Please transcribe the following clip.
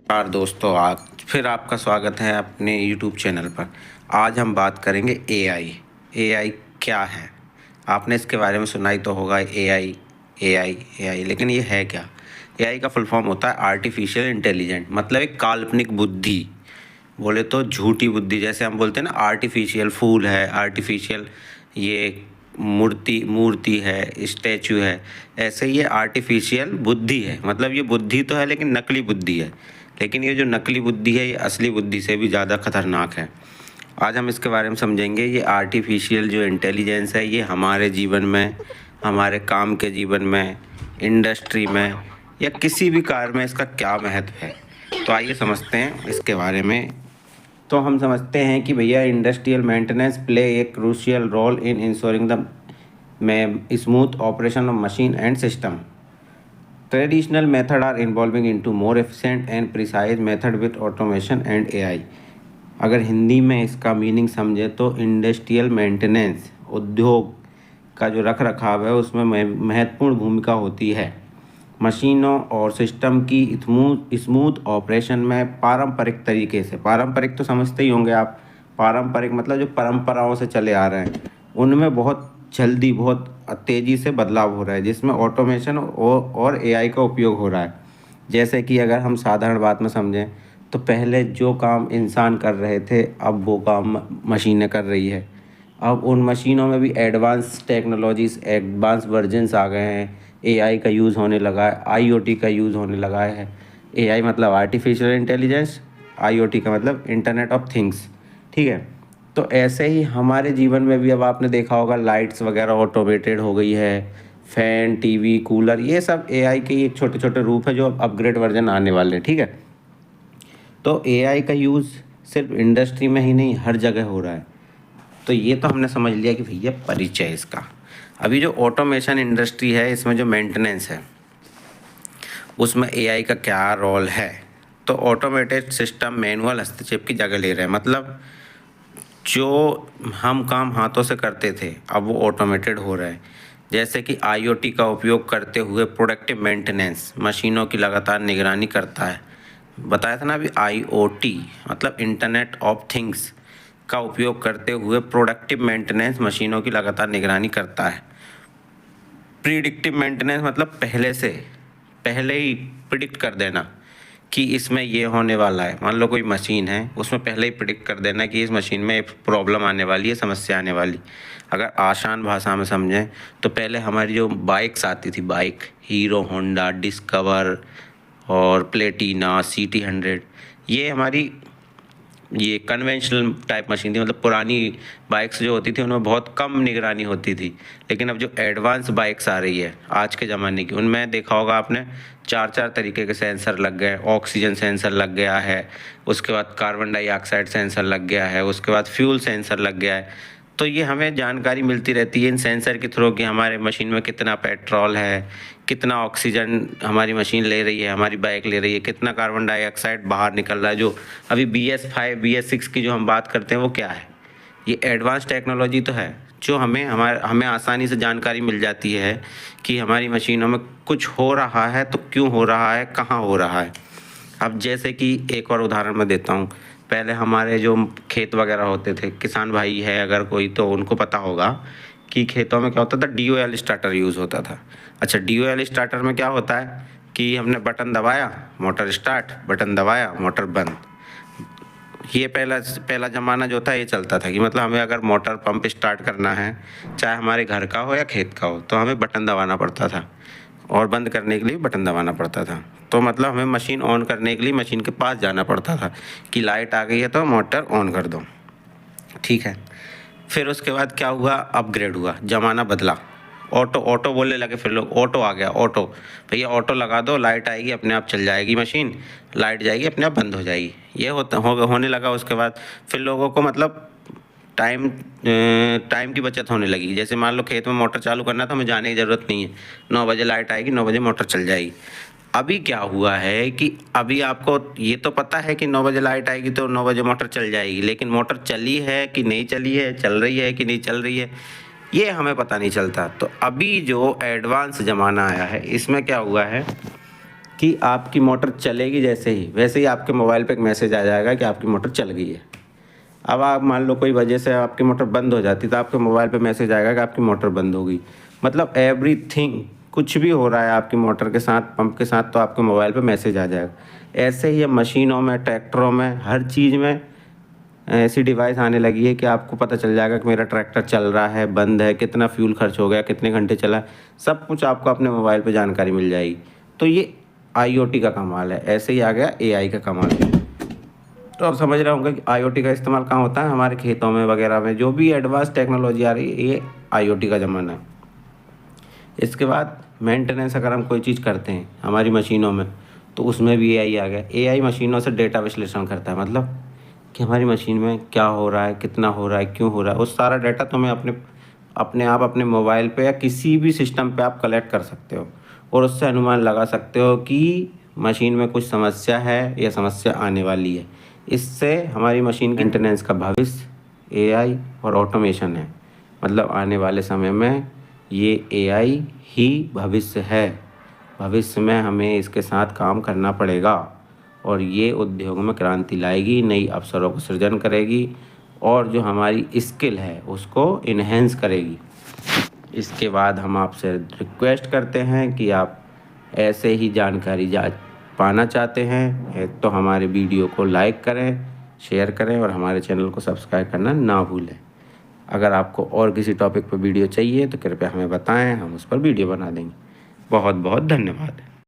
नमस्कार दोस्तों, आज फिर आपका स्वागत है अपने YouTube चैनल पर। आज हम बात करेंगे एआई। एआई क्या है? आपने इसके बारे में सुना ही तो होगा, एआई एआई एआई, लेकिन ये है क्या? एआई का फुल फॉर्म होता है आर्टिफिशियल इंटेलिजेंट, मतलब एक काल्पनिक बुद्धि। बोले तो झूठी बुद्धि, जैसे हम बोलते हैं ना आर्टिफिशियल फूल है, आर्टिफिशियल ये मूर्ति मूर्ति है, स्टैचू है, ऐसे ये आर्टिफिशियल बुद्धि है। मतलब ये बुद्धि तो है लेकिन नकली बुद्धि है। लेकिन ये जो नकली बुद्धि है ये असली बुद्धि से भी ज़्यादा खतरनाक है। आज हम इसके बारे में समझेंगे। ये आर्टिफिशियल जो इंटेलिजेंस है ये हमारे जीवन में, हमारे काम के जीवन में, इंडस्ट्री में या किसी भी कार्य में इसका क्या महत्व है। तो आइए समझते हैं इसके बारे में। तो हम समझते हैं कि भैया industrial maintenance play a crucial role in ensuring the में smooth operation of machine and system. Traditional method are involving into more efficient and precise method with automation and AI. अगर हिंदी में इसका मीनिंग समझे तो इंडस्ट्रियल मेंटेनेंस, उद्योग का जो रख रखाव है उसमें महत्वपूर्ण भूमिका होती है। मशीनों और सिस्टम की स्मूथ ऑपरेशन में पारंपरिक तरीके से, पारंपरिक तो समझते ही होंगे आप, पारंपरिक मतलब जो परंपराओं से चले आ रहे हैं उनमें बहुत जल्दी, बहुत तेज़ी से बदलाव हो रहा है, जिसमें ऑटोमेशन और एआई का उपयोग हो रहा है। जैसे कि अगर हम साधारण बात में समझें तो पहले जो काम इंसान कर रहे थे अब वो काम मशीनें कर रही है। अब उन मशीनों में भी एडवांस टेक्नोलॉजीज, एडवांस वर्जन्स आ गए हैं। एआई का यूज़ होने लगा है, आईओटी का यूज़ होने लगा है। एआई मतलब आर्टिफिशियल इंटेलिजेंस, आईओटी का मतलब इंटरनेट ऑफ थिंग्स। ठीक है, तो ऐसे ही हमारे जीवन में भी अब आपने देखा होगा लाइट्स वगैरह ऑटोमेटेड हो गई है। फैन, टीवी, कूलर, ये सब एआई के एक छोटे छोटे रूप है जो अब अपग्रेड वर्जन आने वाले हैं। ठीक है, तो एआई का यूज़ सिर्फ इंडस्ट्री में ही नहीं हर जगह हो रहा है। तो ये तो हमने समझ लिया कि भैया परिचय इसका। अभी जो ऑटोमेशन इंडस्ट्री है इसमें जो मेंटेनेंस है उसमें एआई का क्या रोल है। तो ऑटोमेटेड सिस्टम मैनुअल हस्तक्षेप की जगह ले रहे हैं। मतलब जो हम काम हाथों से करते थे अब वो ऑटोमेटेड हो रहा है। जैसे कि आईओटी का उपयोग करते हुए प्रोडक्टिव मेंटेनेंस, मशीनों की लगातार निगरानी करता है। बताया था ना अभी, आईओटी मतलब इंटरनेट ऑफ थिंग्स का उपयोग करते हुए प्रोडक्टिव मेंटेनेंस मशीनों की लगातार निगरानी करता है। प्रिडिक्टिव मेंटेनेंस मतलब पहले ही प्रिडिक्ट कर देना कि इसमें ये होने वाला है। मान लो कोई मशीन है, उसमें पहले ही प्रिडिक्ट कर देना कि इस मशीन में प्रॉब्लम आने वाली है, समस्या आने वाली। अगर आसान भाषा में समझें तो पहले हमारी जो बाइक्स आती थी, बाइक हीरो होंडा, डिस्कवर और प्लेटिना, CT 100, ये हमारी ये कन्वेंशनल टाइप मशीन थी। मतलब पुरानी बाइक्स जो होती थी उनमें बहुत कम निगरानी होती थी। लेकिन अब जो एडवांस बाइक्स आ रही है आज के ज़माने की, उनमें देखा होगा आपने 4 तरीके के सेंसर लग गए। ऑक्सीजन सेंसर लग गया है, उसके बाद कार्बन डाइऑक्साइड सेंसर लग गया है, उसके बाद फ्यूल सेंसर लग गया है। तो ये हमें जानकारी मिलती रहती है इन सेंसर के थ्रू कि हमारे मशीन में कितना पेट्रोल है, कितना ऑक्सीजन हमारी मशीन ले रही है, हमारी बाइक ले रही है, कितना कार्बन डाइऑक्साइड बाहर निकल रहा है। जो अभी BS5 BS6 की जो हम बात करते हैं वो क्या है? ये एडवांस टेक्नोलॉजी तो है जो हमें आसानी से जानकारी मिल जाती है कि हमारी मशीनों में कुछ हो रहा है तो क्यों हो रहा है, कहाँ हो रहा है। अब जैसे कि एक और उदाहरण मैं देता हूँ। पहले हमारे जो खेत वगैरह होते थे, किसान भाई है अगर कोई तो उनको पता होगा कि खेतों में क्या होता था, DOL स्टार्टर यूज़ होता था। अच्छा, DOL स्टार्टर में क्या होता है कि हमने बटन दबाया मोटर स्टार्ट, बटन दबाया मोटर बंद। ये पहला पहला ज़माना जो था ये चलता था कि मतलब हमें अगर मोटर पंप स्टार्ट करना है, चाहे हमारे घर का हो या खेत का हो, तो हमें बटन दबाना पड़ता था और बंद करने के लिए बटन दबाना पड़ता था। तो मतलब हमें मशीन ऑन करने के लिए मशीन के पास जाना पड़ता था कि लाइट आ गई है तो मोटर ऑन कर दो। ठीक है, फिर उसके बाद क्या हुआ, अपग्रेड हुआ, ज़माना बदला। ऑटो ऑटो बोलने लगे फिर लोग, ऑटो आ गया। ऑटो, भैया ऑटो लगा दो, लाइट आएगी अपने आप चल जाएगी मशीन, लाइट जाएगी अपने आप बंद हो जाएगी। ये होने लगा। उसके बाद फिर लोगों को मतलब टाइम की बचत होने लगी। जैसे मान लो खेत में मोटर चालू करना तो हमें जाने की ज़रूरत नहीं है, 9 बजे लाइट आएगी, 9 बजे मोटर चल जाएगी। अभी क्या हुआ है कि अभी आपको ये तो पता है कि 9 बजे लाइट आएगी तो 9 बजे मोटर चल जाएगी, लेकिन मोटर चली है कि नहीं चली है, चल रही है कि नहीं चल रही है, ये हमें पता नहीं चलता। तो अभी जो एडवांस ज़माना आया है इसमें क्या हुआ है कि आपकी मोटर चलेगी जैसे ही, वैसे ही आपके मोबाइल पे एक मैसेज आ जाएगा कि आपकी मोटर चल गई है। अब आप मान लो कोई वजह से आपकी मोटर बंद हो जाती तो आपके मोबाइल पे मैसेज आएगा कि आपकी मोटर बंद हो गई। मतलब एवरीथिंग, कुछ भी हो रहा है आपकी मोटर के साथ, पंप के साथ, तो आपके मोबाइल पे मैसेज आ जाएगा। ऐसे ही अब मशीनों में, ट्रैक्टरों में, हर चीज़ में ऐसी डिवाइस आने लगी है कि आपको पता चल जाएगा कि मेरा ट्रैक्टर चल रहा है, बंद है, कितना फ्यूल खर्च हो गया, कितने घंटे चला, सब कुछ आपको अपने मोबाइल पे जानकारी मिल जाएगी। तो ये IoT का कमाल है। ऐसे ही आ गया AI का कमाल। तो आप समझ रहे होंगे कि IoT का इस्तेमाल कहाँ होता है, हमारे खेतों में वगैरह में, जो भी एडवांस टेक्नोलॉजी आ रही है, ये IoT का ज़माना है। इसके बाद मेंटेनेंस, अगर हम कोई चीज़ करते हैं हमारी मशीनों में, तो उसमें भी AI आ गया। AI मशीनों से डेटा विश्लेषण करता है, मतलब कि हमारी मशीन में क्या हो रहा है, कितना हो रहा है, क्यों हो रहा है, उस सारा डाटा तुम्हें अपने आप अपने मोबाइल पे या किसी भी सिस्टम पे आप कलेक्ट कर सकते हो और उससे अनुमान लगा सकते हो कि मशीन में कुछ समस्या है या समस्या आने वाली है। इससे हमारी मशीन की मेंटेनेंस का भविष्य AI और ऑटोमेशन है। मतलब आने वाले समय में ये AI ही भविष्य है। भविष्य में हमें इसके साथ काम करना पड़ेगा और ये उद्योग में क्रांति लाएगी, नई अवसरों को सृजन करेगी और जो हमारी स्किल है उसको इन्हेंस करेगी। इसके बाद हम आपसे रिक्वेस्ट करते हैं कि आप ऐसे ही जानकारी पाना चाहते हैं तो हमारे वीडियो को लाइक करें, शेयर करें और हमारे चैनल को सब्सक्राइब करना ना भूलें। अगर आपको और किसी टॉपिक पर वीडियो चाहिए तो कृपया हमें बताएं, हम उस पर वीडियो बना देंगे। बहुत बहुत धन्यवाद।